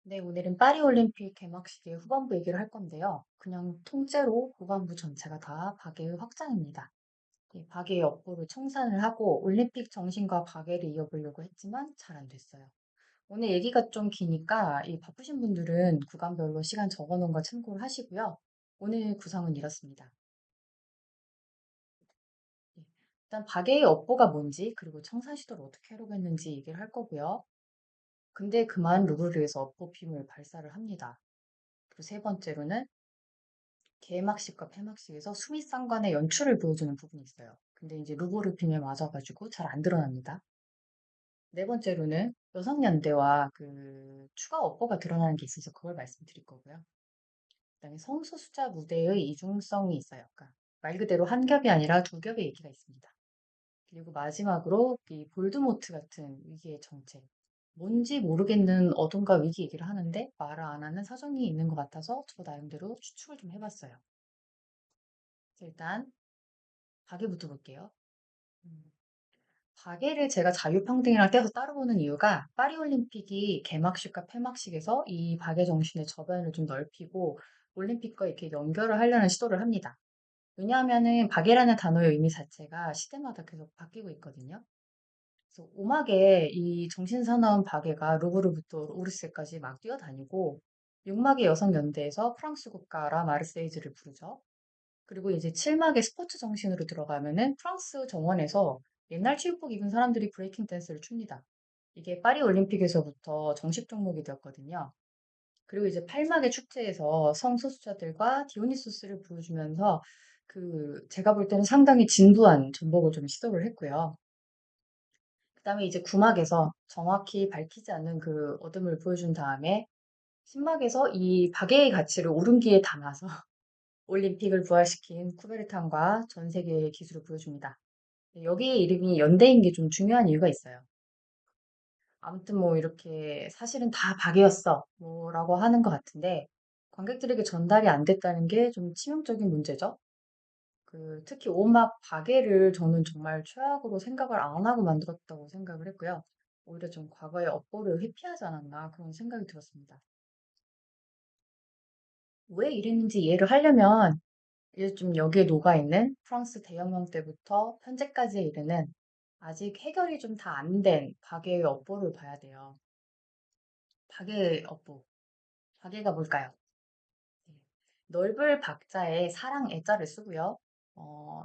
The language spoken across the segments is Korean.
네, 오늘은 파리올림픽 개막식의 후반부 얘기를 할 건데요. 그냥 통째로 후반부 전체가 다 박애의 확장입니다. 이 박애의 역부를 청산을 하고 올림픽 정신과 박애를 이어보려고 했지만 잘 안 됐어요. 오늘 얘기가 좀 기니까 이 바쁘신 분들은 구간별로 시간 적어놓은 거 참고를 하시고요. 오늘 구성은 이렇습니다. 예, 일단 박애의 업보가 뭔지 그리고 청산 시도를 어떻게 하려고 했는지 얘기를 할 거고요. 근데 그만 루브르에서 업보핌을 발사를 합니다. 그리고 세 번째로는 개막식과 폐막식에서 수미상관의 연출을 보여주는 부분이 있어요. 근데 이제 루보르 빔에 맞아가지고 잘 안 드러납니다. 네 번째로는 여성연대와 그 추가 업보가 드러나는 게 있어서 그걸 말씀드릴 거고요. 그다음에 성소수자 무대의 이중성이 있어요. 그러니까 말 그대로 한 겹이 아니라 두 겹의 얘기가 있습니다. 그리고 마지막으로 이 볼드모트 같은 위기의 정체. 뭔지 모르겠는 어둠과 위기 얘기를 하는데 말을 안 하는 사정이 있는 것 같아서 저 나름대로 추측을 좀 해봤어요. 그래서 일단 가게부터 볼게요. 음, 가게를 제가 자유평등이랑 떼서 따로 보는 이유가 파리올림픽이 개막식과 폐막식에서 이 박애 정신의 저변을 좀 넓히고 올림픽과 이렇게 연결을 하려는 시도를 합니다. 왜냐하면은 박애라는 단어의 의미 자체가 시대마다 계속 바뀌고 있거든요. 그래서 오막에 이 정신사나운 박애가 루브르부터 오르세까지 막 뛰어다니고 육막의 여성연대에서 프랑스 국가라 마르세이즈를 부르죠. 그리고 이제 7막의 스포츠 정신으로 들어가면은 프랑스 정원에서 옛날 체육복 입은 사람들이 브레이킹 댄스를 춥니다. 이게 파리 올림픽에서부터 정식 종목이 되었거든요. 그리고 이제 8막의 축제에서 성소수자들과 디오니소스를 보여주면서 그 제가 볼 때는 상당히 진부한 전복을 좀 시도를 했고요. 그다음에 이제 9막에서 정확히 밝히지 않는 그 어둠을 보여준 다음에 10막에서 이 박애의 가치를 오름기에 담아서 올림픽을 부활시킨 쿠베르탄과 전 세계의 기술을 보여줍니다. 네, 여기에 이름이 연대인 게 좀 중요한 이유가 있어요. 아무튼 뭐 이렇게 사실은 다 박애였어. 뭐라고 하는 것 같은데 관객들에게 전달이 안 됐다는 게 좀 치명적인 문제죠. 그 특히 오막 박애를 저는 정말 최악으로 생각을 안 하고 만들었다고 생각을 했고요. 오히려 좀 과거의 업보를 회피하지 않았나 그런 생각이 들었습니다. 왜 이랬는지 이해를 하려면 이제 좀 여기에 녹아있는 프랑스 대혁명 때부터 현재까지에 이르는 아직 해결이 좀 다 안 된 박애의 업보를 봐야 돼요. 박애의 업보. 박애가 뭘까요? 네. 넓을 박자에 사랑 애자를 쓰고요.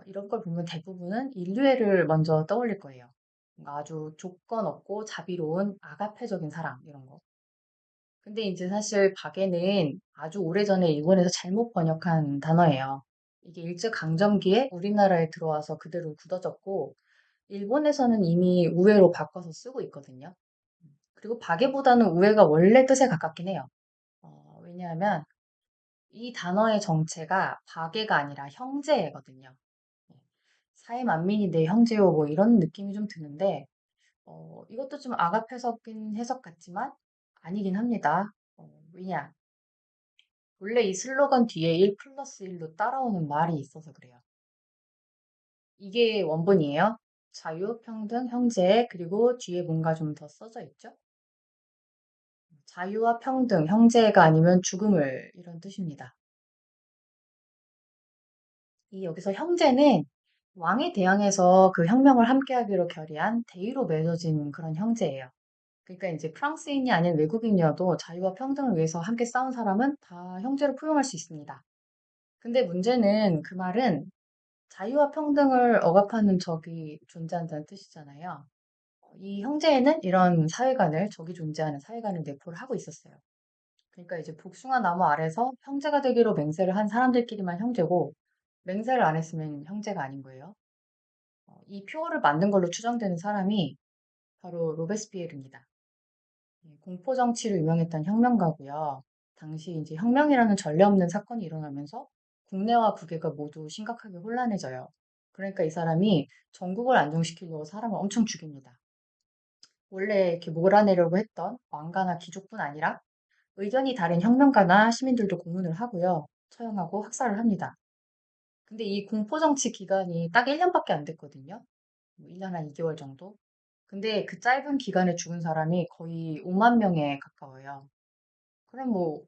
이런 걸 보면 대부분은 인류애를 먼저 떠올릴 거예요. 뭔가 아주 조건 없고 자비로운 아가페적인 사랑 이런 거. 근데 이제 사실 박애는 아주 오래전에 일본에서 잘못 번역한 단어예요. 이게 일제강점기에 우리나라에 들어와서 그대로 굳어졌고 일본에서는 이미 우애로 바꿔서 쓰고 있거든요. 그리고 박애보다는 우애가 원래 뜻에 가깝긴 해요. 왜냐하면 이 단어의 정체가 박애가 아니라 형제거든요. 네. 사회 만민이 내 형제요 뭐 이런 느낌이 좀 드는데 이것도 좀 악압해석인 해석 같지만 아니긴 합니다. 왜냐? 원래 이 슬로건 뒤에 1 플러스 1로 따라오는 말이 있어서 그래요. 이게 원본이에요. 자유, 평등, 형제, 그리고 뒤에 뭔가 좀 더 써져 있죠. 자유와 평등, 형제가 아니면 죽음을 이런 뜻입니다. 이 여기서 형제는 왕에 대항해서 그 혁명을 함께하기로 결의한 대의로 맺어진 그런 형제예요. 그러니까 이제 프랑스인이 아닌 외국인이어도 자유와 평등을 위해서 함께 싸운 사람은 다 형제로 포용할 수 있습니다. 근데 문제는 그 말은 자유와 평등을 억압하는 적이 존재한다는 뜻이잖아요. 이 형제에는 이런 사회관을, 적이 존재하는 사회관을 내포를 하고 있었어요. 그러니까 이제 복숭아 나무 아래서 형제가 되기로 맹세를 한 사람들끼리만 형제고, 맹세를 안 했으면 형제가 아닌 거예요. 이 표어를 만든 걸로 추정되는 사람이 바로 로베스피에르입니다. 예, 공포 정치로 유명했던 혁명가고요. 당시 이제 혁명이라는 전례 없는 사건이 일어나면서 국내와 국외가 모두 심각하게 혼란해져요. 그러니까 이 사람이 전국을 안정시키려고 사람을 엄청 죽입니다. 원래 이렇게 몰아내려고 했던 왕가나 귀족뿐 아니라 의견이 다른 혁명가나 시민들도 고문을 하고요. 처형하고 학살을 합니다. 근데 이 공포 정치 기간이 딱 1년밖에 안 됐거든요. 뭐 1년 한 2개월 정도. 근데 그 짧은 기간에 죽은 사람이 거의 5만 명에 가까워요. 그럼 뭐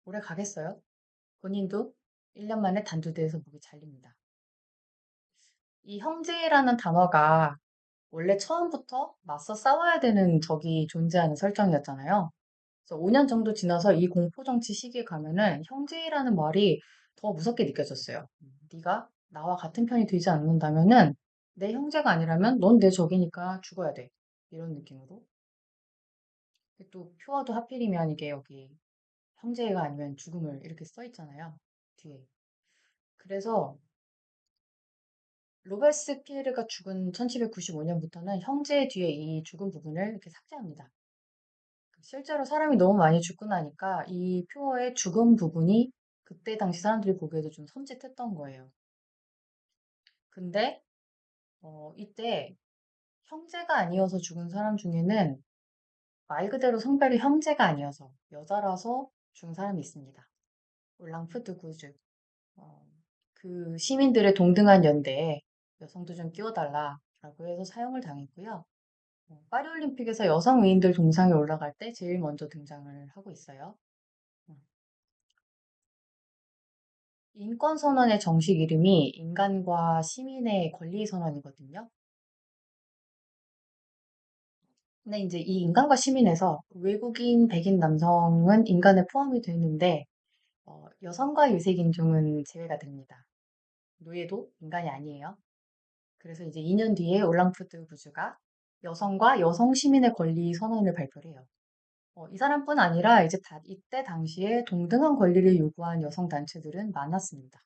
오래 가겠어요? 본인도 1년 만에 단두대에서 목이 잘립니다. 이 형제라는 단어가 원래 처음부터 맞서 싸워야 되는 적이 존재하는 설정이었잖아요. 그래서 5년 정도 지나서 이 공포 정치 시기에 가면은 형제라는 말이 더 무섭게 느껴졌어요. 네가 나와 같은 편이 되지 않는다면은 내 형제가 아니라면 넌 내 적이니까 죽어야 돼. 이런 느낌으로. 또 표어도 하필이면 이게 여기 형제가 아니면 죽음을 이렇게 써 있잖아요. 뒤에. 그래서 로베스피에르가 죽은 1795년부터는 형제 뒤에 이 죽은 부분을 이렇게 삭제합니다. 실제로 사람이 너무 많이 죽고 나니까 이 표어의 죽은 부분이 그때 당시 사람들이 보기에도 좀 섬찟했던 거예요. 근데 이때 형제가 아니어서 죽은 사람 중에는 말 그대로 성별이 형제가 아니어서 여자라서 죽은 사람이 있습니다. 올랑푸드 구즈. 어, 그 시민들의 동등한 연대에 여성도 좀 끼워달라라고 해서 사용을 당했고요. 파리올림픽에서 여성 의인들 동상에 올라갈 때 제일 먼저 등장을 하고 있어요. 어, 인권선언의 정식 이름이 인간과 시민의 권리선언이거든요. 근데 이제 이 인간과 시민에서 외국인, 백인 남성은 인간에 포함이 되는데 여성과 유색인종은 제외가 됩니다. 노예도 인간이 아니에요. 그래서 이제 2년 뒤에 올랑푸드 부주가 여성과 여성 시민의 권리 선언을 발표를 해요. 이 사람뿐 아니라 이제 이때 당시에 동등한 권리를 요구한 여성 단체들은 많았습니다.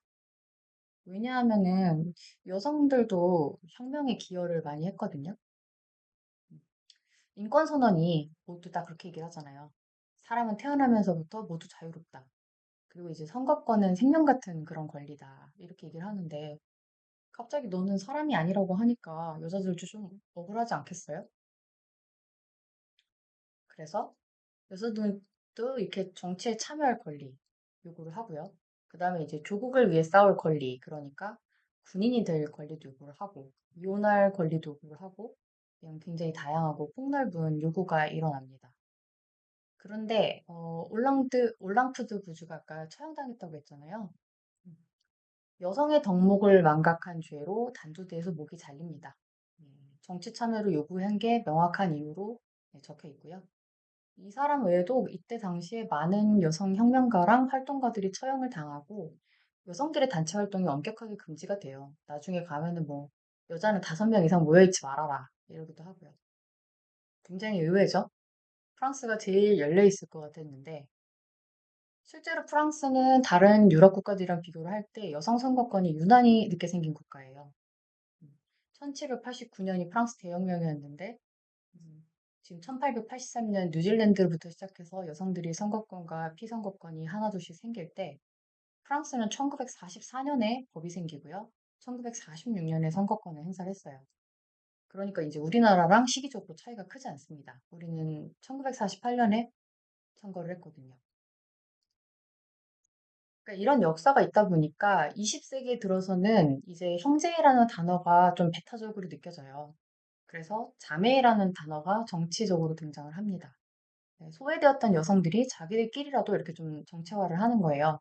왜냐하면은 여성들도 혁명에 기여를 많이 했거든요. 인권 선언이 모두 다 그렇게 얘기를 하잖아요. 사람은 태어나면서부터 모두 자유롭다. 그리고 이제 선거권은 생명 같은 그런 권리다. 이렇게 얘기를 하는데 갑자기 너는 사람이 아니라고 하니까 여자들도 좀 억울하지 않겠어요? 그래서 여자들도 이렇게 정치에 참여할 권리 요구를 하고요. 그 다음에 이제 조국을 위해 싸울 권리, 그러니까 군인이 될 권리도 요구를 하고, 이혼할 권리도 요구를 하고, 그냥 굉장히 다양하고 폭넓은 요구가 일어납니다. 그런데 올랑푸드 부주가 아까 처형당했다고 했잖아요. 음, 여성의 덕목을 망각한 죄로 단두대에서 목이 잘립니다. 네, 정치 참여를 요구한 게 명확한 이유로 네, 적혀 있고요. 이 사람 외에도 이때 당시에 많은 여성 혁명가랑 활동가들이 처형을 당하고 여성들의 단체 활동이 엄격하게 금지가 돼요. 나중에 가면은 뭐 여자는 5명 이상 모여있지 말아라 이러기도 하고요. 굉장히 의외죠. 프랑스가 제일 열려 있을 것 같았는데 실제로 프랑스는 다른 유럽 국가들이랑 비교를 할 때 여성 선거권이 유난히 늦게 생긴 국가예요. 1789년이 프랑스 대혁명이었는데 지금 1883년 뉴질랜드부터 시작해서 여성들이 선거권과 피선거권이 하나둘씩 생길 때 프랑스는 1944년에 법이 생기고요. 1946년에 선거권을 행사를 했어요. 그러니까 이제 우리나라랑 시기적으로 차이가 크지 않습니다. 우리는 1948년에 선거를 했거든요. 그러니까 이런 역사가 있다 보니까 20세기에 들어서는 이제 형제라는 단어가 좀 배타적으로 느껴져요. 그래서 자매라는 단어가 정치적으로 등장을 합니다. 네, 소외되었던 여성들이 자기들끼리라도 이렇게 좀 정체화를 하는 거예요.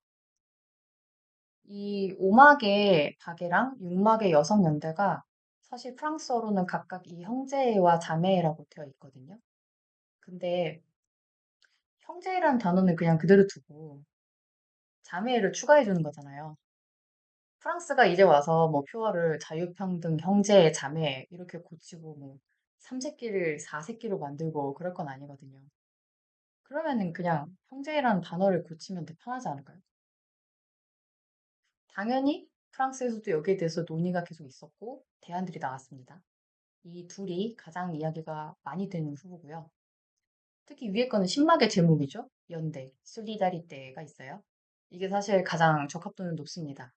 이 5막의 박애랑 6막의 여성연대가 사실 프랑스어로는 각각 이 형제와 자매라고 되어 있거든요. 근데 형제라는 단어는 그냥 그대로 두고 자매를 추가해 주는 거잖아요. 프랑스가 이제 와서 뭐 표어를 자유평등, 형제, 자매 이렇게 고치고 뭐 삼새끼를 사새끼로 만들고 그럴 건 아니거든요. 그러면은 그냥 형제라는 단어를 고치면 더 편하지 않을까요? 당연히 프랑스에서도 여기에 대해서 논의가 계속 있었고 대안들이 나왔습니다. 이 둘이 가장 이야기가 많이 되는 후보고요. 특히 위에 거는 신막의 제목이죠. 연대, 솔리다리테가 있어요. 이게 사실 가장 적합도는 높습니다.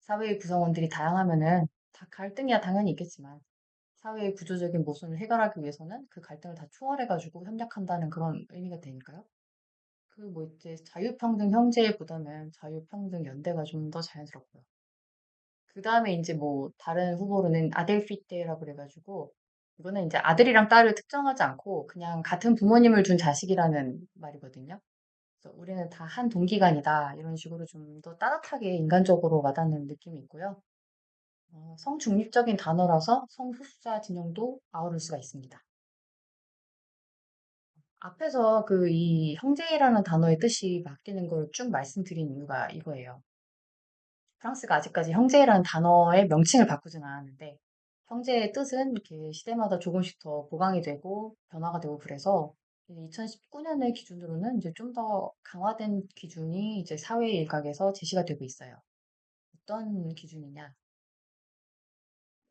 사회의 구성원들이 다양하면은 다 갈등이야 당연히 있겠지만 사회의 구조적인 모순을 해결하기 위해서는 그 갈등을 다 초월해가지고 협력한다는 그런 의미가 되니까요. 그 뭐 이제 자유평등 형제보다는 자유평등 연대가 좀 더 자연스럽고요. 그 다음에 이제 뭐 다른 후보로는 아델피테라고 그래가지고 이거는 이제 아들이랑 딸을 특정하지 않고 그냥 같은 부모님을 둔 자식이라는 말이거든요. 그래서 우리는 다 한 동기간이다. 이런 식으로 좀 더 따뜻하게 인간적으로 와닿는 느낌이 있고요. 성중립적인 단어라서 성소수자 진영도 아우를 수가 있습니다. 앞에서 그 이 형제라는 단어의 뜻이 바뀌는 걸 쭉 말씀드린 이유가 이거예요. 프랑스가 아직까지 형제라는 단어의 명칭을 바꾸진 않았는데 형제의 뜻은 이렇게 시대마다 조금씩 더 보강이 되고 변화가 되고 그래서 2019년을 기준으로는 이제 좀 더 강화된 기준이 이제 사회 일각에서 제시가 되고 있어요. 어떤 기준이냐?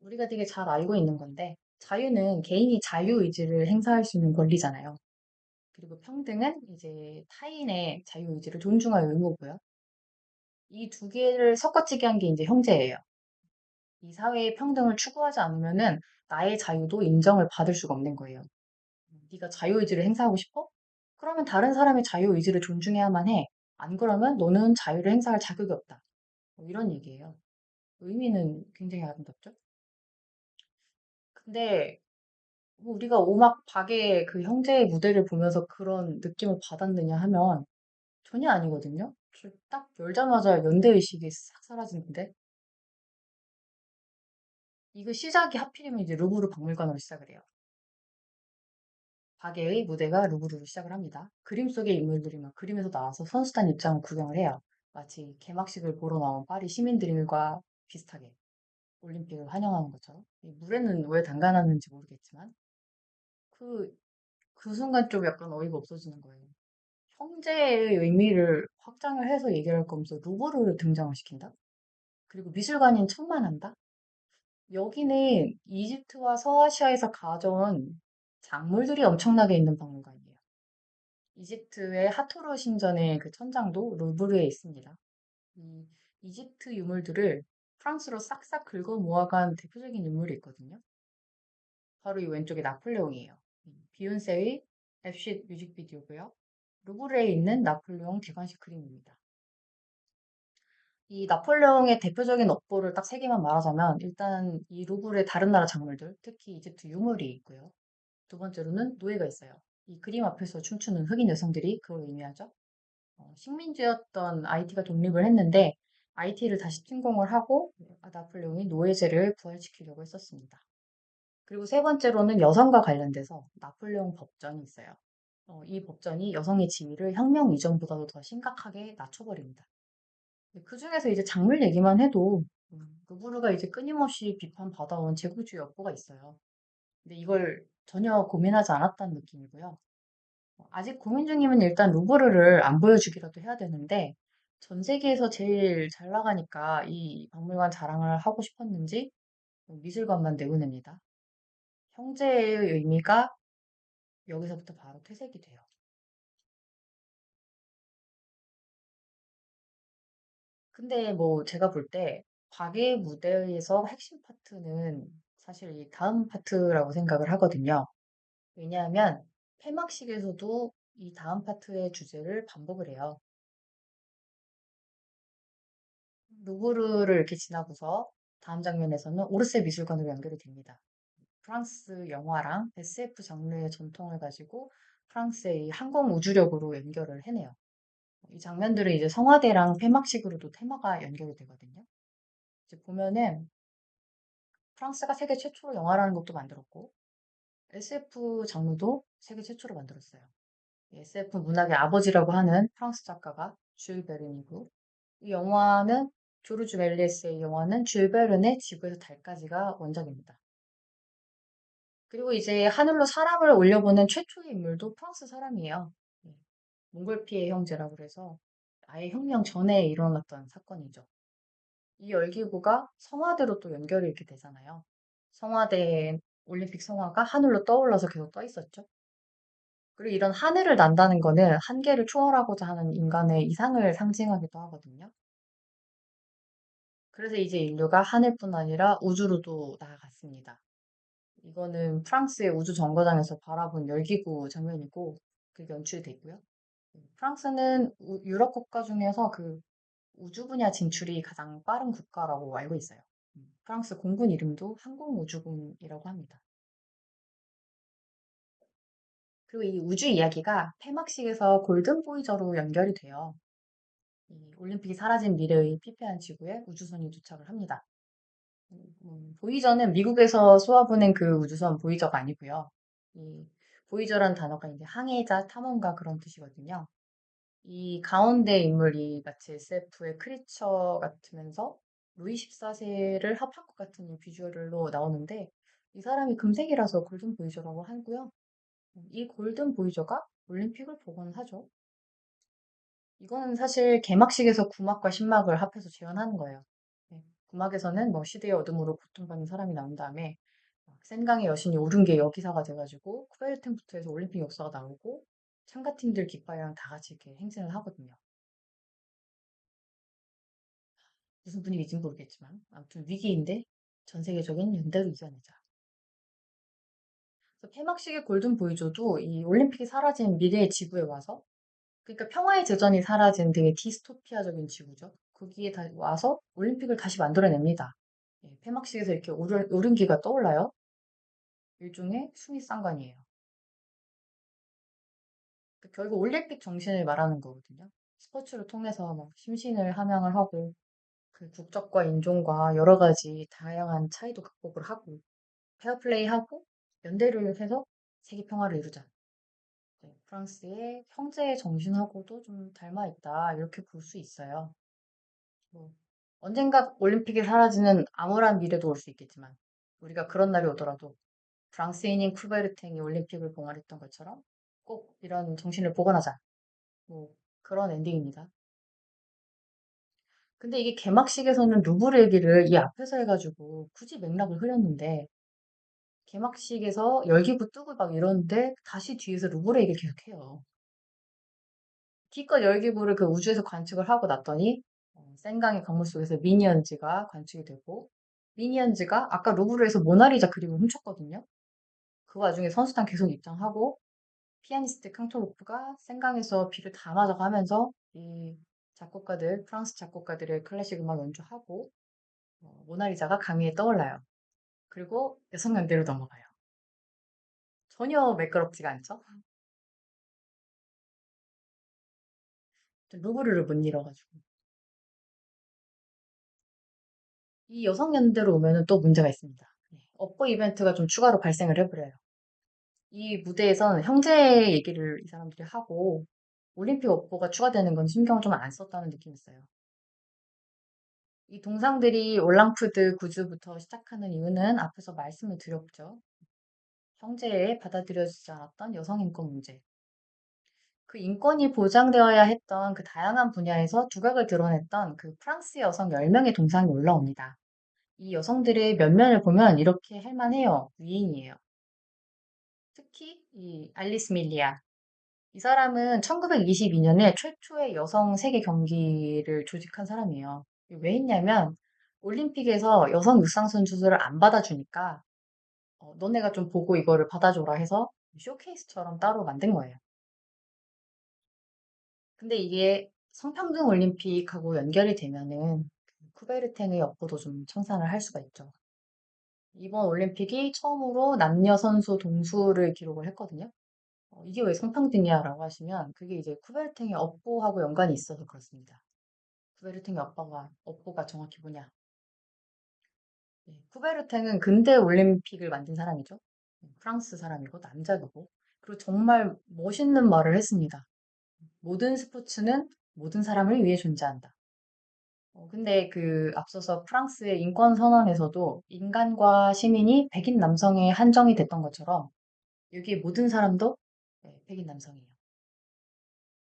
우리가 되게 잘 알고 있는 건데 자유는 개인이 자유의지를 행사할 수 있는 권리잖아요. 그리고 평등은 이제 타인의 자유의지를 존중할 의무고요. 이 두 개를 섞어치기 한 게 이제 형제예요. 이 사회의 평등을 추구하지 않으면은 나의 자유도 인정을 받을 수가 없는 거예요. 네가 자유의지를 행사하고 싶어? 그러면 다른 사람의 자유의지를 존중해야만 해. 안 그러면 너는 자유를 행사할 자격이 없다. 뭐 이런 얘기예요. 의미는 굉장히 아름답죠? 근데 뭐 우리가 오막 박의 그 형제의 무대를 보면서 그런 느낌을 받았느냐 하면 전혀 아니거든요. 딱 열자마자 연대의식이 싹 사라지는데 이거 시작이 하필이면 이제 루브르 박물관으로 시작을 해요. 박예의 무대가 루브르로 시작을 합니다. 그림 속의 인물들이 막 그림에서 나와서 선수단 입장을 구경을 해요. 마치 개막식을 보러 나온 파리 시민들과 비슷하게 올림픽을 환영하는 것처럼. 이 물에는 왜 담가놨는지 모르겠지만 그, 그 순간 좀 약간 어이가 없어지는 거예요. 형제의 의미를 확장을 해서 얘기할 거면서 루브르를 등장을 시킨다? 그리고 미술관인 천만한다? 여기는 이집트와 서아시아에서 가져온 작물들이 엄청나게 있는 박물관이에요. 이집트의 하토르 신전의 그 천장도 루브르에 있습니다. 이 이집트 유물들을 프랑스로 싹싹 긁어 모아간 대표적인 인물이 있거든요. 바로 이 왼쪽에 나폴레옹이에요. 비욘세의 앱쉿 뮤직비디오고요. 루브르에 있는 나폴레옹 개관식 그림입니다. 이 나폴레옹의 대표적인 업보를 딱 세 개만 말하자면 일단 이 루브르의 다른 나라 작물들, 특히 이집트 유물이 있고요. 두 번째로는 노예가 있어요. 이 그림 앞에서 춤추는 흑인 여성들이 그걸 의미하죠. 식민지였던 IT가 독립을 했는데 IT를 다시 침공을 하고 나폴레옹이 노예제를 부활시키려고 했었습니다. 그리고 세 번째로는 여성과 관련돼서 나폴레옹 법전이 있어요. 이 법전이 여성의 지위를 혁명 이전보다도 더 심각하게 낮춰버립니다. 그 중에서 이제 작물 얘기만 해도 루브르가 이제 끊임없이 비판받아온 제국주의 여부가 있어요. 근데 이걸 전혀 고민하지 않았다는 느낌이고요. 아직 고민 중이면 일단 루브르를 안 보여주기라도 해야 되는데 전 세계에서 제일 잘 나가니까 이 박물관 자랑을 하고 싶었는지 미술관만 내보냅니다. 형제의 의미가 여기서부터 바로 퇴색이 돼요. 근데 뭐 제가 볼 때 박의 무대에서 핵심 파트는 사실 이 다음 파트라고 생각을 하거든요. 왜냐하면 폐막식에서도 이 다음 파트의 주제를 반복을 해요. 루브르를 이렇게 지나고서 다음 장면에서는 오르세 미술관으로 연결이 됩니다. 프랑스 영화랑 SF 장르의 전통을 가지고 프랑스의 이 항공 우주력으로 연결을 해내요. 이 장면들은 이제 성화대랑 폐막식으로도 테마가 연결이 되거든요. 이제 보면은 프랑스가 세계 최초로 영화라는 것도 만들었고 SF 장르도 세계 최초로 만들었어요. SF 문학의 아버지라고 하는 프랑스 작가가 줄 베른이고 이 영화는 조르주 멜리에스의 영화는 줄 베른의 지구에서 달까지가 원작입니다. 그리고 이제 하늘로 사람을 올려보낸 최초의 인물도 프랑스 사람이에요. 예, 몽골피해 형제라고 그래서 아예 혁명 전에 일어났던 사건이죠. 이 열기구가 성화대로 또 연결이 이렇게 되잖아요. 성화대 올림픽 성화가 하늘로 떠올라서 계속 떠 있었죠. 그리고 이런 하늘을 난다는 거는 한계를 초월하고자 하는 인간의 이상을 상징하기도 하거든요. 그래서 이제 인류가 하늘뿐 아니라 우주로도 나아갔습니다. 이거는 프랑스의 우주 정거장에서 바라본 열기구 장면이고 그게 연출이 되고요. 프랑스는 유럽 국가 중에서 그 우주 분야 진출이 가장 빠른 국가라고 알고 있어요. 프랑스 공군 이름도 항공우주군이라고 합니다. 그리고 이 우주 이야기가 폐막식에서 골든 보이저로 연결이 돼요. 이 올림픽이 사라진 미래의 피폐한 지구에 우주선이 도착을 합니다. 보이저는 미국에서 쏘아보낸 그 우주선 보이저가 아니고요. 이 보이저란 단어가 이제 항해자, 탐험가 그런 뜻이거든요. 이 가운데 인물이 마치 SF의 크리처 같으면서 루이 14세를 합한 것 같은 이 비주얼로 나오는데 이 사람이 금색이라서 골든 보이저라고 하고요. 이 골든 보이저가 올림픽을 복원하죠. 이거는 사실 개막식에서 9막과 10막을 합해서 재현하는 거예요. 네. 9막에서는 뭐 시대의 어둠으로 고통받는 사람이 나온 다음에 센강의 여신이 오른 게 여기사가 돼가지고 쿠베르탱부터 해서 올림픽 역사가 나오고 참가팀들 깃발이랑 다 같이 이렇게 행진을 하거든요. 무슨 분위기인지 모르겠지만 아무튼 위기인데 전 세계적인 연대로 이겨내자. 그래서 폐막식의 골든 보이저도 이 올림픽이 사라진 미래의 지구에 와서 그러니까 평화의 제전이 사라진 되게 디스토피아적인 지구죠. 거기에 와서 올림픽을 다시 만들어냅니다. 예, 폐막식에서 이렇게 오른기가 떠올라요. 일종의 수미상관이에요. 결국 올림픽 정신을 말하는 거거든요. 스포츠를 통해서 막 심신을 함양을 하고 그 국적과 인종과 여러 가지 다양한 차이도 극복을 하고 페어플레이하고 연대를 해서 세계 평화를 이루자. 네, 프랑스의 형제의 정신하고도 좀 닮아 있다. 이렇게 볼 수 있어요. 뭐, 언젠가 올림픽이 사라지는 암울한 미래도 올 수 있겠지만, 우리가 그런 날이 오더라도 프랑스인인 쿠베르탱이 올림픽을 봉헌했던 것처럼 꼭 이런 정신을 복원하자. 뭐, 그런 엔딩입니다. 근데 이게 개막식에서는 루브르 얘기를 이 앞에서 해가지고 굳이 맥락을 흐렸는데, 개막식에서 열기구 뜨고 막 이러는데 다시 뒤에서 루브르 얘기를 계속해요. 기껏 열기구를 그 우주에서 관측을 하고 났더니 센강의 강물 속에서 미니언즈가 관측이 되고 미니언즈가 아까 루브르에서 모나리자 그림을 훔쳤거든요. 그 와중에 선수단 계속 입장하고 피아니스트 캉토로프가 센강에서 비를 다 맞아가면서 이 작곡가들 프랑스 작곡가들의 클래식 음악 연주하고 모나리자가 강위에 떠올라요. 그리고 여성연대로 넘어가요. 전혀 매끄럽지가 않죠. 루브르를 못 잃어가지고 이 여성연대로 오면은 또 문제가 있습니다. 네, 업보 이벤트가 좀 추가로 발생을 해버려요. 이 무대에선 형제 얘기를 이 사람들이 하고 올림픽 업보가 추가되는 건 신경 좀 안 썼다는 느낌이 있어요. 이 동상들이 올랑푸드 구주부터 시작하는 이유는 앞에서 말씀을 드렸죠. 형제에 받아들여지지 않았던 여성 인권 문제. 그 인권이 보장되어야 했던 그 다양한 분야에서 두각을 드러냈던 그 프랑스 여성 10명의 동상이 올라옵니다. 이 여성들의 면면을 보면 이렇게 할 만해요. 위인이에요. 특히 이 알리스 밀리아. 이 사람은 1922년에 최초의 여성 세계 경기를 조직한 사람이에요. 왜 했냐면 올림픽에서 여성 육상 선수들을 안 받아주니까 너네가 좀 보고 이거를 받아줘라 해서 쇼케이스처럼 따로 만든 거예요. 근데 이게 성평등 올림픽하고 연결이 되면은 그 쿠베르탱의 역보도 좀 청산을 할 수가 있죠. 이번 올림픽이 처음으로 남녀 선수 동수를 기록을 했거든요. 이게 왜 성평등이야라고 하시면 그게 이제 쿠베르탱의 업보하고 연관이 있어서 그렇습니다. 쿠베르탱의 업보가 정확히 뭐냐? 네, 쿠베르탱은 근대 올림픽을 만든 사람이죠. 프랑스 사람이고 남자고 그리고 정말 멋있는 말을 했습니다. 모든 스포츠는 모든 사람을 위해 존재한다. 근데 그 앞서서 프랑스의 인권 선언에서도 인간과 시민이 백인 남성에 한정이 됐던 것처럼 여기 모든 사람도 네, 백인 남성이에요.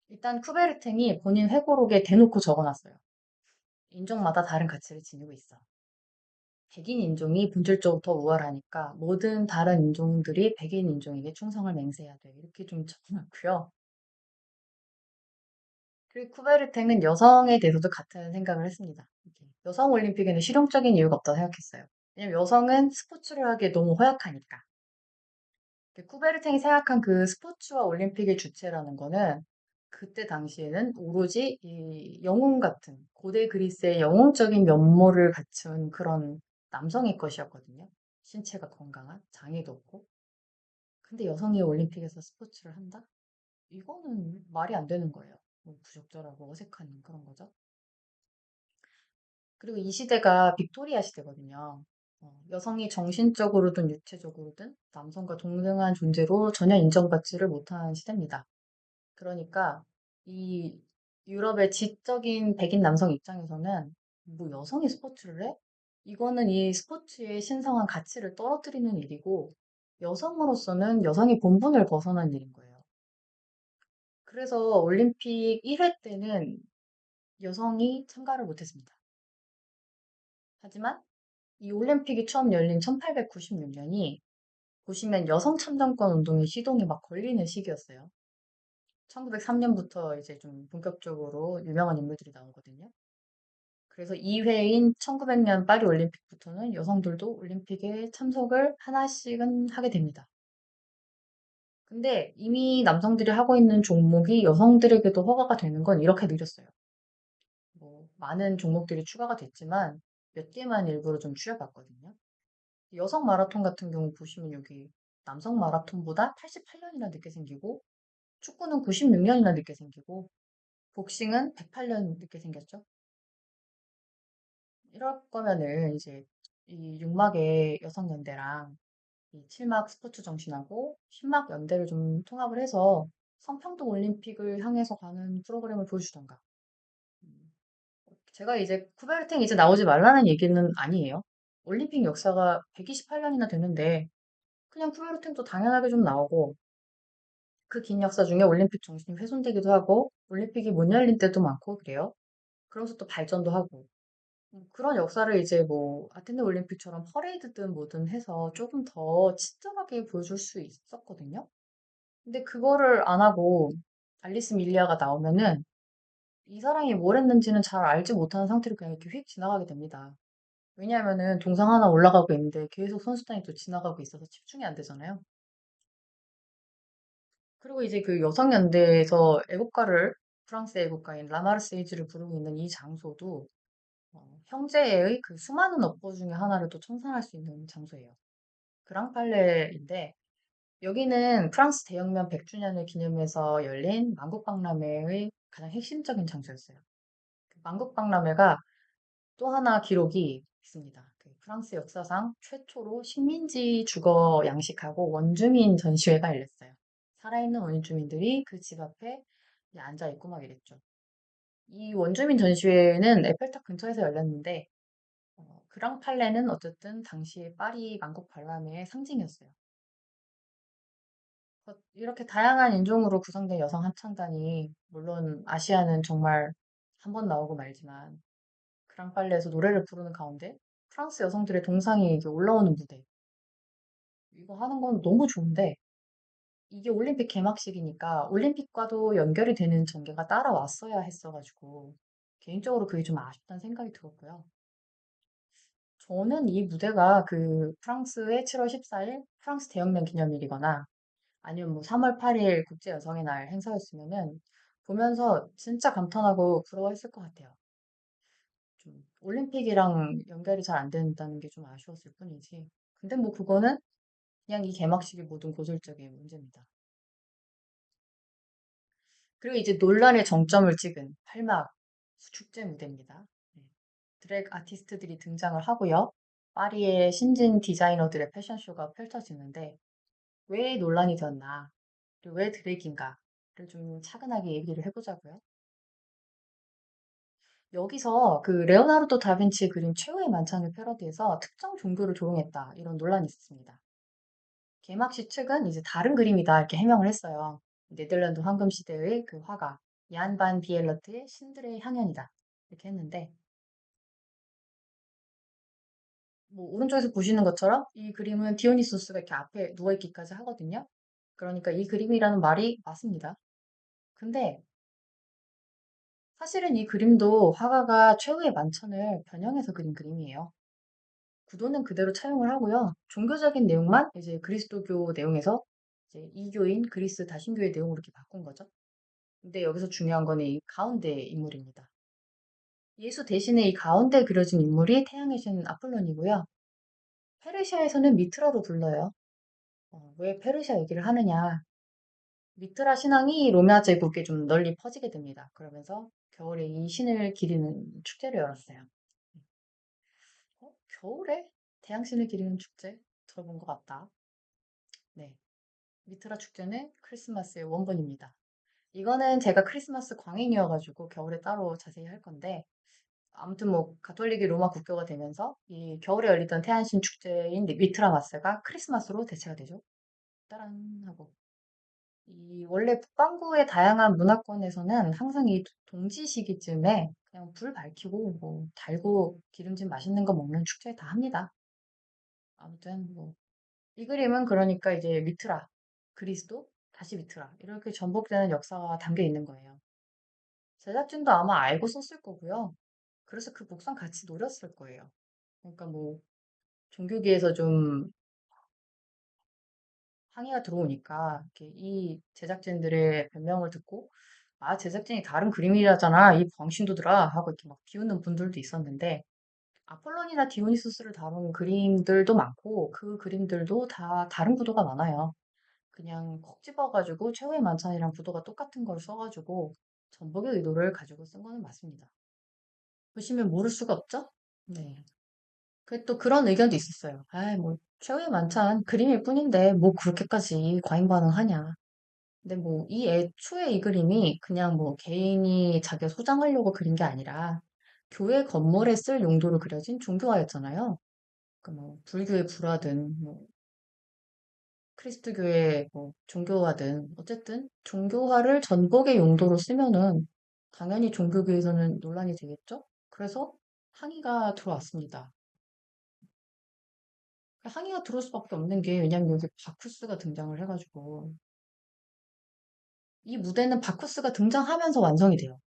일단 쿠베르탱이 본인 회고록에 대놓고 적어놨어요. 인종마다 다른 가치를 지니고 있어. 백인 인종이 본질적으로 더 우월하니까 모든 다른 인종들이 백인 인종에게 충성을 맹세해야 돼. 이렇게 좀 적어놨고요. 그리고 쿠베르탱은 여성에 대해서도 같은 생각을 했습니다. 이렇게 여성 올림픽에는 실용적인 이유가 없다고 생각했어요. 왜냐면 여성은 스포츠를 하기에 너무 허약하니까. 쿠베르탱이 생각한 그 스포츠와 올림픽의 주체라는 거는 그때 당시에는 오로지 이 영웅 같은 고대 그리스의 영웅적인 면모를 갖춘 그런 남성의 것이었거든요. 신체가 건강한 장애도 없고. 근데 여성이 올림픽에서 스포츠를 한다? 이거는 말이 안 되는 거예요. 뭐 부적절하고 어색한 그런 거죠. 그리고 이 시대가 빅토리아 시대거든요. 여성이 정신적으로든 육체적으로든 남성과 동등한 존재로 전혀 인정받지를 못한 시대입니다. 그러니까 이 유럽의 지적인 백인 남성 입장에서는 뭐 여성이 스포츠를 해? 이거는 이 스포츠의 신성한 가치를 떨어뜨리는 일이고 여성으로서는 여성의 본분을 벗어난 일인 거예요. 그래서 올림픽 1회 때는 여성이 참가를 못했습니다. 하지만 이 올림픽이 처음 열린 1896년이 보시면 여성 참정권 운동의 시동이 막 걸리는 시기였어요. 1903년부터 이제 좀 본격적으로 유명한 인물들이 나오거든요. 그래서 2회인 1900년 파리 올림픽부터는 여성들도 올림픽에 참석을 하나씩은 하게 됩니다. 근데 이미 남성들이 하고 있는 종목이 여성들에게도 허가가 되는 건 이렇게 느렸어요. 뭐 많은 종목들이 추가가 됐지만 몇 개만 일부러 좀 추려봤거든요. 여성 마라톤 같은 경우 보시면 여기 남성 마라톤보다 88년이나 늦게 생기고 축구는 96년이나 늦게 생기고 복싱은 108년 늦게 생겼죠. 이럴 거면은 이제 이 6막의 여성연대랑 이 7막 스포츠 정신하고 10막 연대를 좀 통합을 해서 성평등 올림픽을 향해서 가는 프로그램을 보여주던가. 음, 제가 이제 쿠베르탱 이제 나오지 말라는 얘기는 아니에요. 올림픽 역사가 128년이나 되는데 그냥 쿠베르탱도 당연하게 좀 나오고 그 긴 역사 중에 올림픽 정신이 훼손되기도 하고 올림픽이 못 열린 때도 많고 그래요. 그러면서 또 발전도 하고 그런 역사를 이제 뭐 아테네 올림픽처럼 퍼레이드든 뭐든 해서 조금 더 친절하게 보여줄 수 있었거든요. 근데 그거를 안 하고 알리스 밀리아가 나오면은 이 사람이 뭘 했는지는 잘 알지 못하는 상태로 그냥 이렇게 휙 지나가게 됩니다. 왜냐하면은 동상 하나 올라가고 있는데 계속 선수단이 또 지나가고 있어서 집중이 안 되잖아요. 그리고 이제 그 여성연대에서 애국가를 프랑스 애국가인 라마르세이즈를 부르고 있는 이 장소도 형제의 그 수많은 업보 중에 하나를 또 청산할 수 있는 장소예요. 그랑팔레인데 여기는 프랑스 대혁명 100주년을 기념해서 열린 만국박람회의 가장 핵심적인 장소였어요. 그 만국박람회가 또 하나 기록이 있습니다. 그 프랑스 역사상 최초로 식민지 주거 양식하고 원주민 전시회가 열렸어요. 살아있는 원주민들이 그 집 앞에 이제 앉아 있고 막 이랬죠. 이 원주민 전시회는 에펠탑 근처에서 열렸는데 그랑팔레는 어쨌든 당시에 파리 만국 박람회의 상징이었어요. 이렇게 다양한 인종으로 구성된 여성 합창단이 물론 아시아는 정말 한 번 나오고 말지만 그랑팔레에서 노래를 부르는 가운데 프랑스 여성들의 동상이 이게 올라오는 무대 이거 하는 건 너무 좋은데 이게 올림픽 개막식이니까 올림픽과도 연결이 되는 전개가 따라왔어야 했어가지고 개인적으로 그게 좀 아쉽다는 생각이 들었고요. 저는 이 무대가 그 프랑스의 7월 14일 프랑스 대혁명 기념일이거나 아니면 뭐 3월 8일 국제 여성의 날 행사였으면은 보면서 진짜 감탄하고 부러워했을 것 같아요. 좀 올림픽이랑 연결이 잘 안 된다는 게 좀 아쉬웠을 뿐이지. 근데 뭐 그거는 그냥 이 개막식의 모든 고질적인 문제입니다. 그리고 이제 논란의 정점을 찍은 8막 축제 무대입니다. 네. 드랙 아티스트들이 등장을 하고요. 파리의 신진 디자이너들의 패션쇼가 펼쳐지는데 왜 논란이 되었나? 그리고 왜 드랙인가?를 좀 차분하게 얘기를 해보자고요. 여기서 그 레오나르도 다빈치 그림 최후의 만찬을 패러디해서 특정 종교를 조롱했다. 이런 논란이 있었습니다. 개막식 측은 이제 다른 그림이다. 이렇게 해명을 했어요. 네덜란드 황금 시대의 그 화가 얀 반 비엘러트의 신들의 향연이다. 이렇게 했는데 뭐 오른쪽에서 보시는 것처럼 이 그림은 디오니소스가 이렇게 앞에 누워있기까지 하거든요. 그러니까 이 그림이라는 말이 맞습니다. 근데 사실은 이 그림도 화가가 최후의 만찬을 변형해서 그린 그림이에요. 구도는 그대로 차용을 하고요. 종교적인 내용만 이제 그리스도교 내용에서 이제 이교인 그리스 다신교의 내용으로 이렇게 바꾼 거죠. 근데 여기서 중요한 거는 이 가운데 인물입니다. 예수 대신에 이 가운데 그려진 인물이 태양의 신 아폴론이고요. 페르시아에서는 미트라로 불러요. 왜 페르시아 얘기를 하느냐? 미트라 신앙이 로마 제국에 좀 널리 퍼지게 됩니다. 그러면서 겨울에 이 신을 기리는 축제를 열었어요. 겨울에 태양신을 기리는 축제? 들어본 것 같다. 네. 미트라 축제는 크리스마스의 원본입니다. 이거는 제가 크리스마스 광인이어가지고 겨울에 따로 자세히 할 건데, 아무튼 뭐, 가톨릭이 로마 국교가 되면서 이 겨울에 열리던 태양신 축제인 미트라 마스가 크리스마스로 대체가 되죠. 따란 하고. 이 원래 북반구의 다양한 문화권에서는 항상 이 동지 시기쯤에 그냥 불 밝히고 뭐 달고 기름진 맛있는 거 먹는 축제 다 합니다. 아무튼 뭐 이 그림은 그러니까 이제 미트라, 그리스도, 다시 미트라 이렇게 전복되는 역사가 담겨 있는 거예요. 제작진도 아마 알고 썼을 거고요. 그래서 그 복선 같이 노렸을 거예요. 그러니까 뭐 종교계에서 좀 항의가 들어오니까 이렇게 이 제작진들의 변명을 듣고 아 제작진이 다른 그림이라잖아 이 병신도들아 하고 이렇게 막 비웃는 분들도 있었는데 아폴론이나 디오니소스를 다룬 그림들도 많고 그 그림들도 다 다른 구도가 많아요. 그냥 콕 집어가지고 최후의 만찬이랑 구도가 똑같은 걸 써가지고 전복의 의도를 가지고 쓴 거는 맞습니다. 보시면 모를 수가 없죠? 네. 또 그런 의견도 있었어요. 아이 뭐 최후의 만찬 그림일 뿐인데 뭐 그렇게까지 과잉 반응하냐. 근데 뭐 이 애초에 이 그림이 그냥 뭐 개인이 자기가 소장하려고 그린 게 아니라 교회 건물에 쓸 용도로 그려진 종교화였잖아요. 그뭐 불교의 불화든 뭐 크리스트교의 뭐 종교화든 어쨌든 종교화를 전복의 용도로 쓰면은 당연히 종교계에서는 논란이 되겠죠? 그래서 항의가 들어왔습니다. 항의가 들어올 수밖에 없는 게 왜냐면 여기 바쿠스가 등장을 해가지고 이 무대는 바쿠스가 등장하면서 완성이 돼요.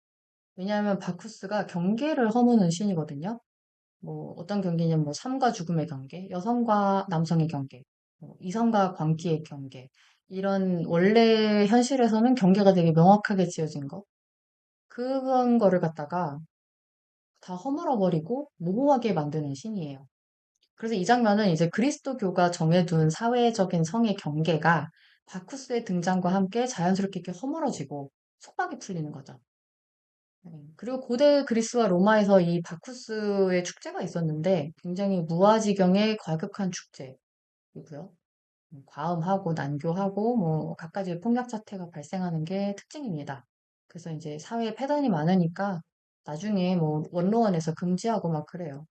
왜냐하면 바쿠스가 경계를 허무는 신이거든요. 뭐 어떤 경계냐면 뭐 삶과 죽음의 경계, 여성과 남성의 경계, 뭐 이성과 광기의 경계. 이런 원래 현실에서는 경계가 되게 명확하게 지어진 거. 그런 거를 갖다가 다 허물어버리고 모호하게 만드는 신이에요. 그래서 이 장면은 이제 그리스도교가 정해둔 사회적인 성의 경계가 바쿠스의 등장과 함께 자연스럽게 이렇게 허물어지고 속박이 풀리는 거죠. 그리고 고대 그리스와 로마에서 이 바쿠스의 축제가 있었는데 굉장히 무아지경의 과격한 축제이고요. 과음하고 난교하고 뭐 갖가지 폭력 사태가 발생하는 게 특징입니다. 그래서 이제 사회에 폐단이 많으니까 나중에 뭐 원로원에서 금지하고 막 그래요.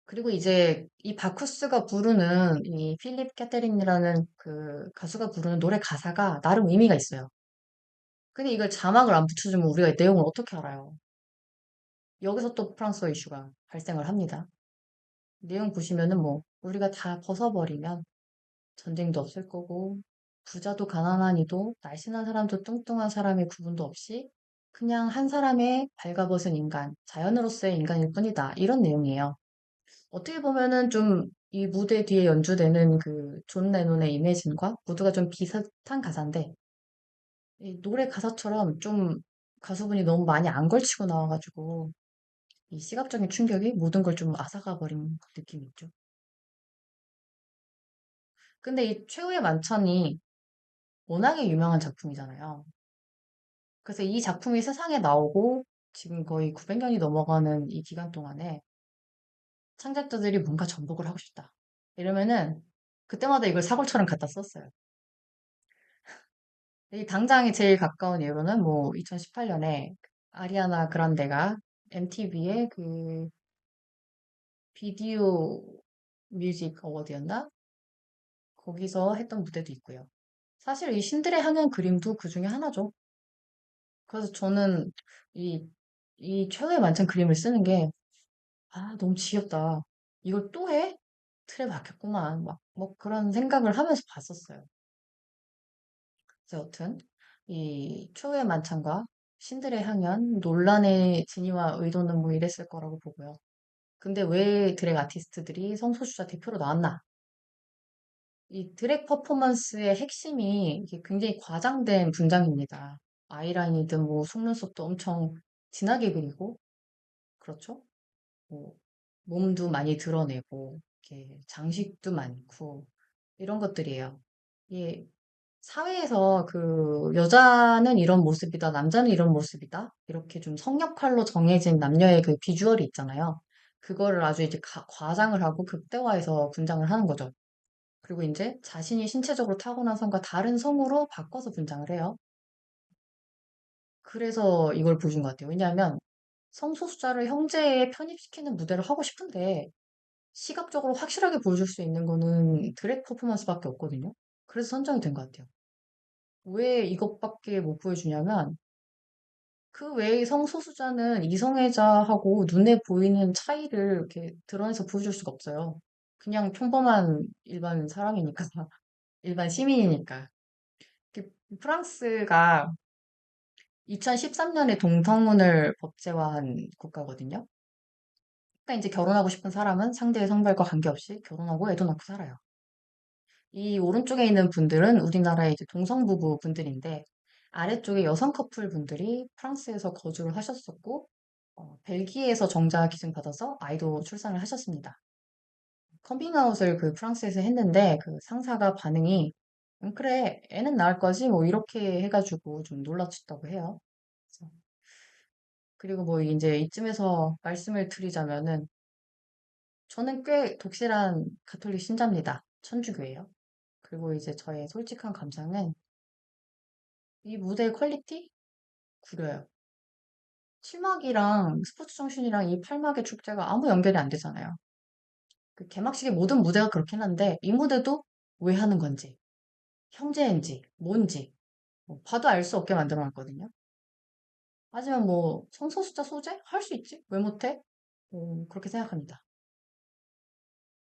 그리고 이제 이 바쿠스가 부르는 이 필립 캐테린이라는 그 가수가 부르는 노래 가사가 나름 의미가 있어요. 근데 이걸 자막을 안 붙여주면 우리가 이 내용을 어떻게 알아요? 여기서 또 프랑스어 이슈가 발생을 합니다. 내용 보시면은 뭐 우리가 다 벗어버리면 전쟁도 없을 거고 부자도 가난하니도 날씬한 사람도 뚱뚱한 사람의 구분도 없이 그냥 한 사람의 발가벗은 인간, 자연으로서의 인간일 뿐이다. 이런 내용이에요. 어떻게 보면은 좀 이 무대 뒤에 연주되는 그 존 레논의 이매진과 무드가 좀 비슷한 가사인데 이 노래 가사처럼 좀 가수분이 너무 많이 안 걸치고 나와가지고 이 시각적인 충격이 모든 걸 좀 앗아가 버린 느낌이 있죠. 근데 이 최후의 만찬이 워낙에 유명한 작품이잖아요. 그래서 이 작품이 세상에 나오고 지금 거의 900년이 넘어가는 이 기간 동안에 창작자들이 뭔가 전복을 하고 싶다. 이러면은 그때마다 이걸 사골처럼 갖다 썼어요. 이 당장에 제일 가까운 예로는 뭐 2018년에 아리아나 그란데가 MTV의 그 비디오 뮤직 어워드였나? 거기서 했던 무대도 있고요. 사실 이 신들의 향연 그림도 그 중에 하나죠. 그래서 저는 이, 이 최후의 만찬 그림을 쓰는 게, 아, 너무 지겹다. 이걸 또 해? 틀에 박혔구만. 막, 뭐 그런 생각을 하면서 봤었어요. 그래서 여튼, 이 최후의 만찬과 신들의 향연, 논란의 진위와 의도는 뭐 이랬을 거라고 보고요. 근데 왜 드랙 아티스트들이 성소수자 대표로 나왔나? 이 드랙 퍼포먼스의 핵심이 이게 굉장히 과장된 분장입니다. 아이라인이든 뭐 속눈썹도 엄청 진하게 그리고, 그렇죠? 뭐 몸도 많이 드러내고, 이렇게 장식도 많고, 이런 것들이에요. 이 사회에서 그 여자는 이런 모습이다, 남자는 이런 모습이다. 이렇게 좀 성역할로 정해진 남녀의 그 비주얼이 있잖아요. 그거를 아주 이제 과장을 하고 극대화해서 분장을 하는 거죠. 그리고 이제 자신이 신체적으로 타고난 성과 다른 성으로 바꿔서 분장을 해요. 그래서 이걸 보여준 것 같아요. 왜냐하면 성소수자를 형제에 편입시키는 무대를 하고 싶은데 시각적으로 확실하게 보여줄 수 있는 거는 드랙 퍼포먼스밖에 없거든요. 그래서 선정이 된 것 같아요. 왜 이것밖에 못 보여주냐면 그 외의 성소수자는 이성애자하고 눈에 보이는 차이를 이렇게 드러내서 보여줄 수가 없어요. 그냥 평범한 일반 사람이니까, 일반 시민이니까. 프랑스가 2013년에 동성혼을 법제화한 국가거든요. 그러니까 이제 결혼하고 싶은 사람은 상대의 성별과 관계없이 결혼하고 애도 낳고 살아요. 이 오른쪽에 있는 분들은 우리나라의 이제 동성부부 분들인데 아래쪽에 여성 커플 분들이 프랑스에서 거주를 하셨었고 벨기에에서 정자 기증 받아서 아이도 출산을 하셨습니다. 커밍아웃을 그 프랑스에서 했는데 그 상사가 반응이 그래 애는 낳을 거지 뭐 이렇게 해가지고 좀 놀라쳤다고 해요. 그래서 그리고 뭐 이제 이쯤에서 말씀을 드리자면은 저는 꽤 독실한 가톨릭 신자입니다. 천주교예요. 그리고 이제 저의 솔직한 감상은 이 무대 퀄리티 구려요. 7막이랑 스포츠 정신이랑 이 8막의 축제가 아무 연결이 안 되잖아요. 그 개막식의 모든 무대가 그렇긴 한데 이 무대도 왜 하는 건지, 형제인지, 뭔지 뭐 봐도 알 수 없게 만들어 놨거든요. 하지만 뭐 성소수자 소재? 할 수 있지? 왜 못해? 그렇게 생각합니다.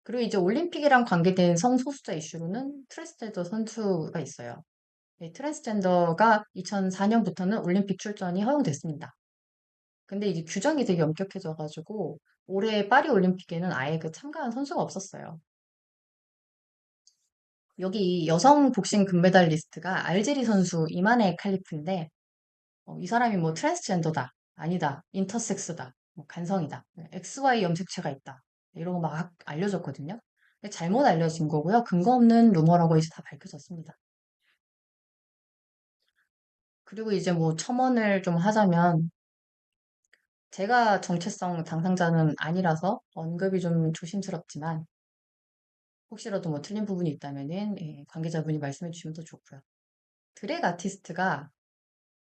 그리고 이제 올림픽이랑 관계된 성소수자 이슈로는 트랜스젠더 선수가 있어요. 이 트랜스젠더가 2004년부터는 올림픽 출전이 허용됐습니다. 근데 이게 규정이 되게 엄격해져가지고 올해 파리 올림픽에는 아예 그 참가한 선수가 없었어요. 여기 여성 복싱 금메달리스트가 알제리 선수 이마네 칼리프인데 이 사람이 뭐 트랜스젠더다, 아니다, 인터섹스다, 뭐 간성이다, XY 염색체가 있다 이런 거 막 알려졌거든요. 근데 잘못 알려진 거고요. 근거 없는 루머라고 이제 다 밝혀졌습니다. 그리고 이제 뭐 첨언을 좀 하자면 제가 정체성 당상자는 아니라서 언급이 좀 조심스럽지만 혹시라도 뭐 틀린 부분이 있다면은 관계자분이 말씀해 주시면 더 좋고요. 드랙 아티스트가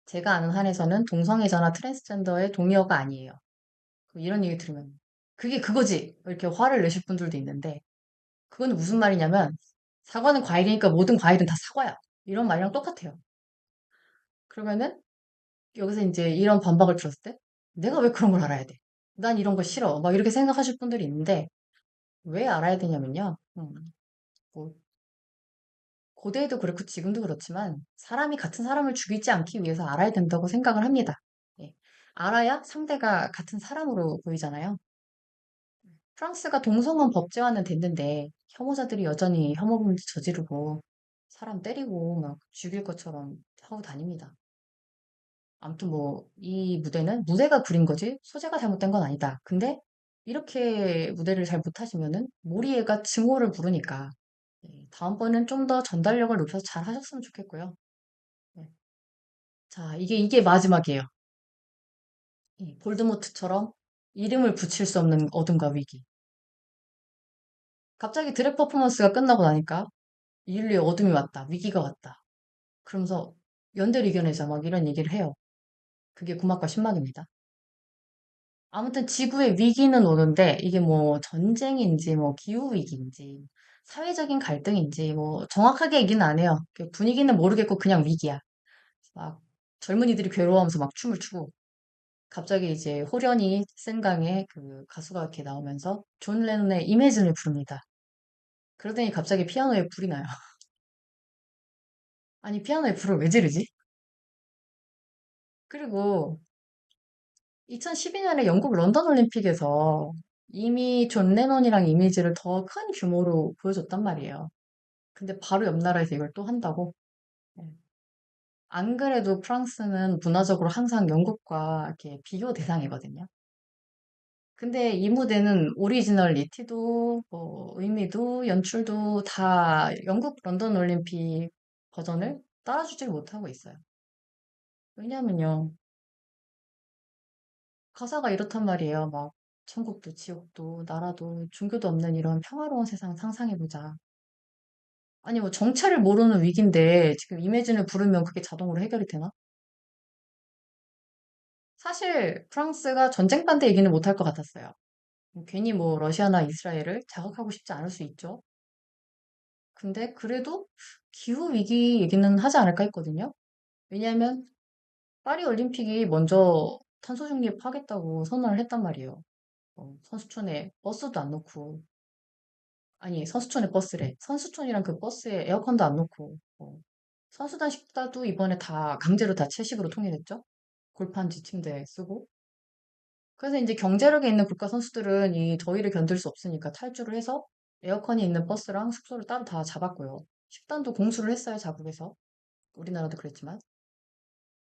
제가 아는 한에서는 동성애자나 트랜스젠더의 동의어가 아니에요. 이런 얘기 들으면 그게 그거지 이렇게 화를 내실 분들도 있는데 그건 무슨 말이냐면 사과는 과일이니까 모든 과일은 다 사과야. 이런 말이랑 똑같아요. 그러면은 여기서 이제 이런 반박을 들었을 때 내가 왜 그런 걸 알아야 돼? 난 이런 거 싫어. 막 이렇게 생각하실 분들이 있는데 왜 알아야 되냐면요. 뭐 고대에도 그렇고 지금도 그렇지만 사람이 같은 사람을 죽이지 않기 위해서 알아야 된다고 생각을 합니다. 예. 알아야 상대가 같은 사람으로 보이잖아요. 프랑스가 동성혼 법제화는 됐는데 혐오자들이 여전히 혐오범죄 저지르고 사람 때리고 막 죽일 것처럼 하고 다닙니다. 아무튼 뭐 이 무대는 무대가 구린 거지 소재가 잘못된 건 아니다. 근데 이렇게 무대를 잘 못하시면은 모리에가 증오를 부르니까 다음번엔 좀 더 전달력을 높여서 잘 하셨으면 좋겠고요. 네. 자, 이게 마지막이에요. 볼드모트처럼 이름을 붙일 수 없는 어둠과 위기. 갑자기 드랙 퍼포먼스가 끝나고 나니까 인류의 어둠이 왔다. 위기가 왔다. 그러면서 연대를 이겨내자 막 이런 얘기를 해요. 그게 9막과 10막입니다. 아무튼 지구의 위기는 오는데 이게 뭐 전쟁인지 뭐 기후위기인지 사회적인 갈등인지 뭐 정확하게 얘기는 안 해요. 그 분위기는 모르겠고 그냥 위기야. 막 젊은이들이 괴로워하면서 막 춤을 추고 갑자기 이제 호련이 센강에 그 가수가 이렇게 나오면서 존 레논의 이매진을 부릅니다. 그러더니 갑자기 피아노에 불이 나요. 아니 피아노에 불을 왜 지르지? 그리고 2012년에 영국 런던 올림픽에서 이미 존 레논이랑 이미지를 더 큰 규모로 보여줬단 말이에요. 근데 바로 옆 나라에서 이걸 또 한다고? 네. 안 그래도 프랑스는 문화적으로 항상 영국과 이렇게 비교 대상이거든요. 근데 이 무대는 오리지널리티도 뭐 의미도 연출도 다 영국 런던 올림픽 버전을 따라주질 못하고 있어요. 왜냐면요. 가사가 이렇단 말이에요. 막 천국도 지옥도 나라도 종교도 없는 이런 평화로운 세상 상상해보자. 아니 뭐 정체를 모르는 위기인데 지금 이매진을 부르면 그게 자동으로 해결이 되나? 사실 프랑스가 전쟁 반대 얘기는 못할 것 같았어요. 괜히 뭐 러시아나 이스라엘을 자극하고 싶지 않을 수 있죠. 근데 그래도 기후 위기 얘기는 하지 않을까 했거든요. 왜냐하면 파리 올림픽이 먼저 탄소 중립하겠다고 선언을 했단 말이에요. 선수촌에 버스도 안 놓고, 아니 선수촌에 버스래. 선수촌이랑 그 버스에 에어컨도 안 놓고, 선수단 식사도 이번에 다 강제로 다 채식으로 통일했죠. 골판지 침대 쓰고. 그래서 이제 경제력에 있는 국가 선수들은 이 더위를 견딜 수 없으니까 탈주를 해서 에어컨이 있는 버스랑 숙소를 따로 다 잡았고요. 식단도 공수를 했어요, 자국에서. 우리나라도 그랬지만.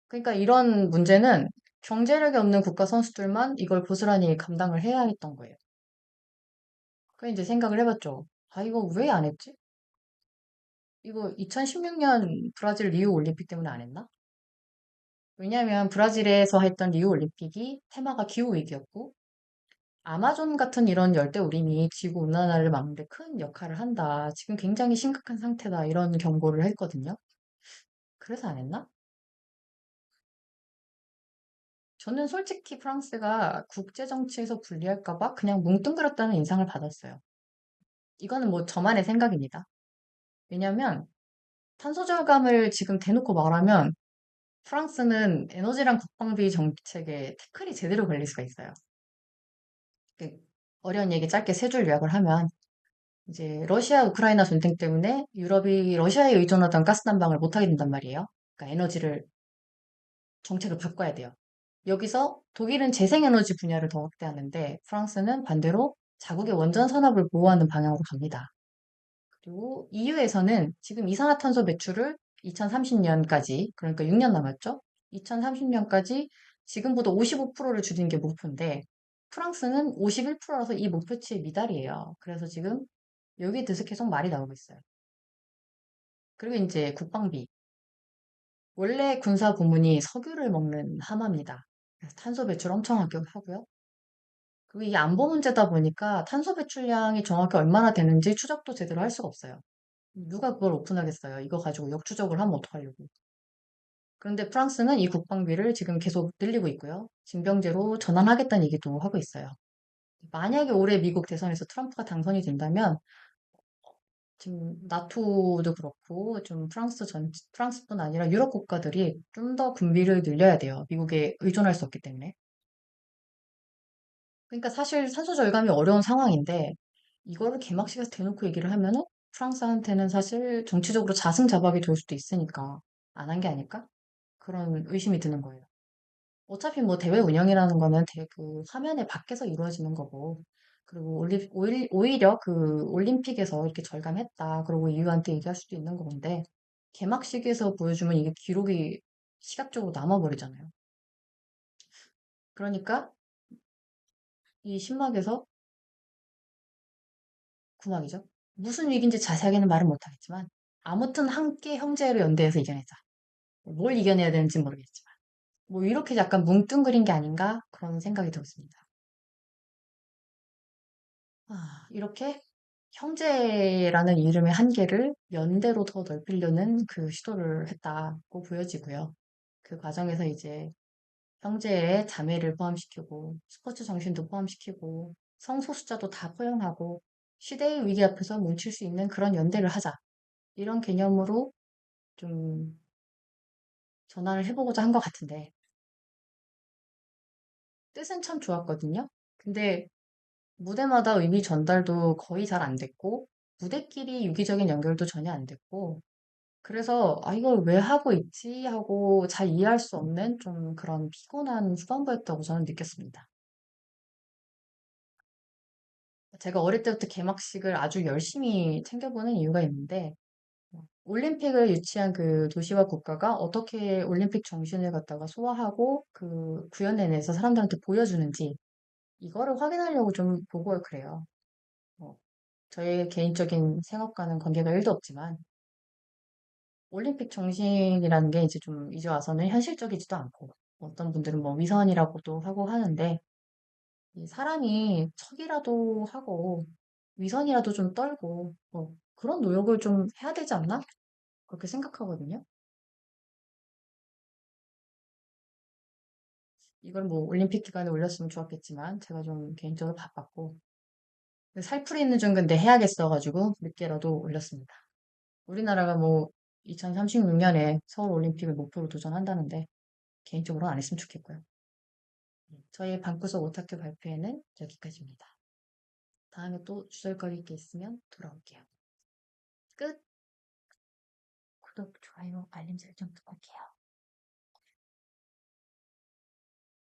그러니까 이런 문제는 경제력이 없는 국가 선수들만 이걸 고스란히 감당을 해야 했던 거예요. 그래서 이제 생각을 해봤죠. 아, 이거 왜 안 했지? 이거 2016년 브라질 리우 올림픽 때문에 안 했나? 왜냐하면 브라질에서 했던 리우 올림픽이 테마가 기후 위기였고 아마존 같은 이런 열대우림이 지구 온난화를 막는 데 큰 역할을 한다. 지금 굉장히 심각한 상태다. 이런 경고를 했거든요. 그래서 안 했나? 저는 솔직히 프랑스가 국제 정치에서 불리할까 봐 그냥 뭉뚱그렸다는 인상을 받았어요. 이거는 뭐 저만의 생각입니다. 왜냐면 탄소 절감을 지금 대놓고 말하면 프랑스는 에너지랑 국방비 정책에 태클이 제대로 걸릴 수가 있어요. 그 어려운 얘기 짧게 세 줄 요약을 하면 이제 러시아 우크라이나 전쟁 때문에 유럽이 러시아에 의존하던 가스 난방을 못하게 된단 말이에요. 그러니까 에너지를 정책을 바꿔야 돼요. 여기서 독일은 재생에너지 분야를 더 확대하는데 프랑스는 반대로 자국의 원전 산업을 보호하는 방향으로 갑니다. 그리고 EU에서는 지금 이산화탄소 배출을 2030년까지, 그러니까 6년 남았죠? 2030년까지 지금보다 55%를 줄이는 게 목표인데 프랑스는 51%라서 이 목표치에 미달이에요. 그래서 지금 여기에 대해서 계속 말이 나오고 있어요. 그리고 이제 국방비. 원래 군사 부문이 석유를 먹는 하마입니다. 그래서 탄소 배출 엄청 하고요. 그리고 이게 안보 문제다 보니까 탄소 배출량이 정확히 얼마나 되는지 추적도 제대로 할 수가 없어요. 누가 그걸 오픈하겠어요. 이거 가지고 역추적을 하면 어떡하려고. 그런데 프랑스는 이 국방비를 지금 계속 늘리고 있고요. 징병제로 전환하겠다는 얘기도 하고 있어요. 만약에 올해 미국 대선에서 트럼프가 당선이 된다면 지금 나토도 그렇고 좀 프랑스뿐 아니라 유럽 국가들이 좀 더 군비를 늘려야 돼요. 미국에 의존할 수 없기 때문에. 그러니까 사실 산소 절감이 어려운 상황인데 이거를 개막식에서 대놓고 얘기를 하면은 프랑스한테는 사실 정치적으로 자승자박이 될 수도 있으니까 안 한 게 아닐까? 그런 의심이 드는 거예요. 어차피 뭐 대회 운영이라는 거는 그 화면의 밖에서 이루어지는 거고 그리고 오히려 그 올림픽에서 이렇게 절감했다. 그러고 이유한테 얘기할 수도 있는 건데 개막식에서 보여주면 이게 기록이 시각적으로 남아버리잖아요. 그러니까 이 신막에서 구막이죠. 무슨 위기인지 자세하게는 말은 못하겠지만 아무튼 함께 형제로 연대해서 이겨내자. 뭘 이겨내야 되는지 모르겠지만 뭐 이렇게 약간 뭉뚱그린 게 아닌가 그런 생각이 들었습니다. 이렇게 형제라는 이름의 한계를 연대로 더 넓히려는 그 시도를 했다고 보여지고요. 그 과정에서 이제 형제의 자매를 포함시키고 스포츠 정신도 포함시키고 성소수자도 다 포용하고 시대의 위기 앞에서 뭉칠 수 있는 그런 연대를 하자. 이런 개념으로 좀 전환을 해보고자 한 것 같은데 뜻은 참 좋았거든요. 근데 무대마다 의미 전달도 거의 잘 안 됐고 무대끼리 유기적인 연결도 전혀 안 됐고 그래서 이걸 왜 하고 있지 하고 잘 이해할 수 없는 좀 그런 피곤한 후반부였다고 저는 느꼈습니다. 제가 어릴 때부터 개막식을 아주 열심히 챙겨보는 이유가 있는데 올림픽을 유치한 그 도시와 국가가 어떻게 올림픽 정신을 갖다가 소화하고 그 구현해내서 사람들한테 보여주는지 이거를 확인하려고 좀 보고 그래요. 뭐, 저의 개인적인 생업과는 관계가 1도 없지만, 올림픽 정신이라는 게 이제 좀 이제 와서는 현실적이지도 않고, 어떤 분들은 뭐 위선이라고도 하고 하는데, 이 사람이 척이라도 하고, 위선이라도 좀 떨고, 뭐 그런 노력을 좀 해야 되지 않나? 그렇게 생각하거든요. 이걸 뭐 올림픽 기간에 올렸으면 좋았겠지만, 제가 좀 개인적으로 바빴고, 살풀이 있는 중 근데 해야겠어가지고, 늦게라도 올렸습니다. 우리나라가 뭐, 2036년에 서울 올림픽을 목표로 도전한다는데, 개인적으로 안 했으면 좋겠고요. 저희 방구석 오타큐 발표회는 여기까지입니다. 다음에 또 주절거리 게 있으면 돌아올게요. 끝! 구독, 좋아요, 알림 설정 부탁해요.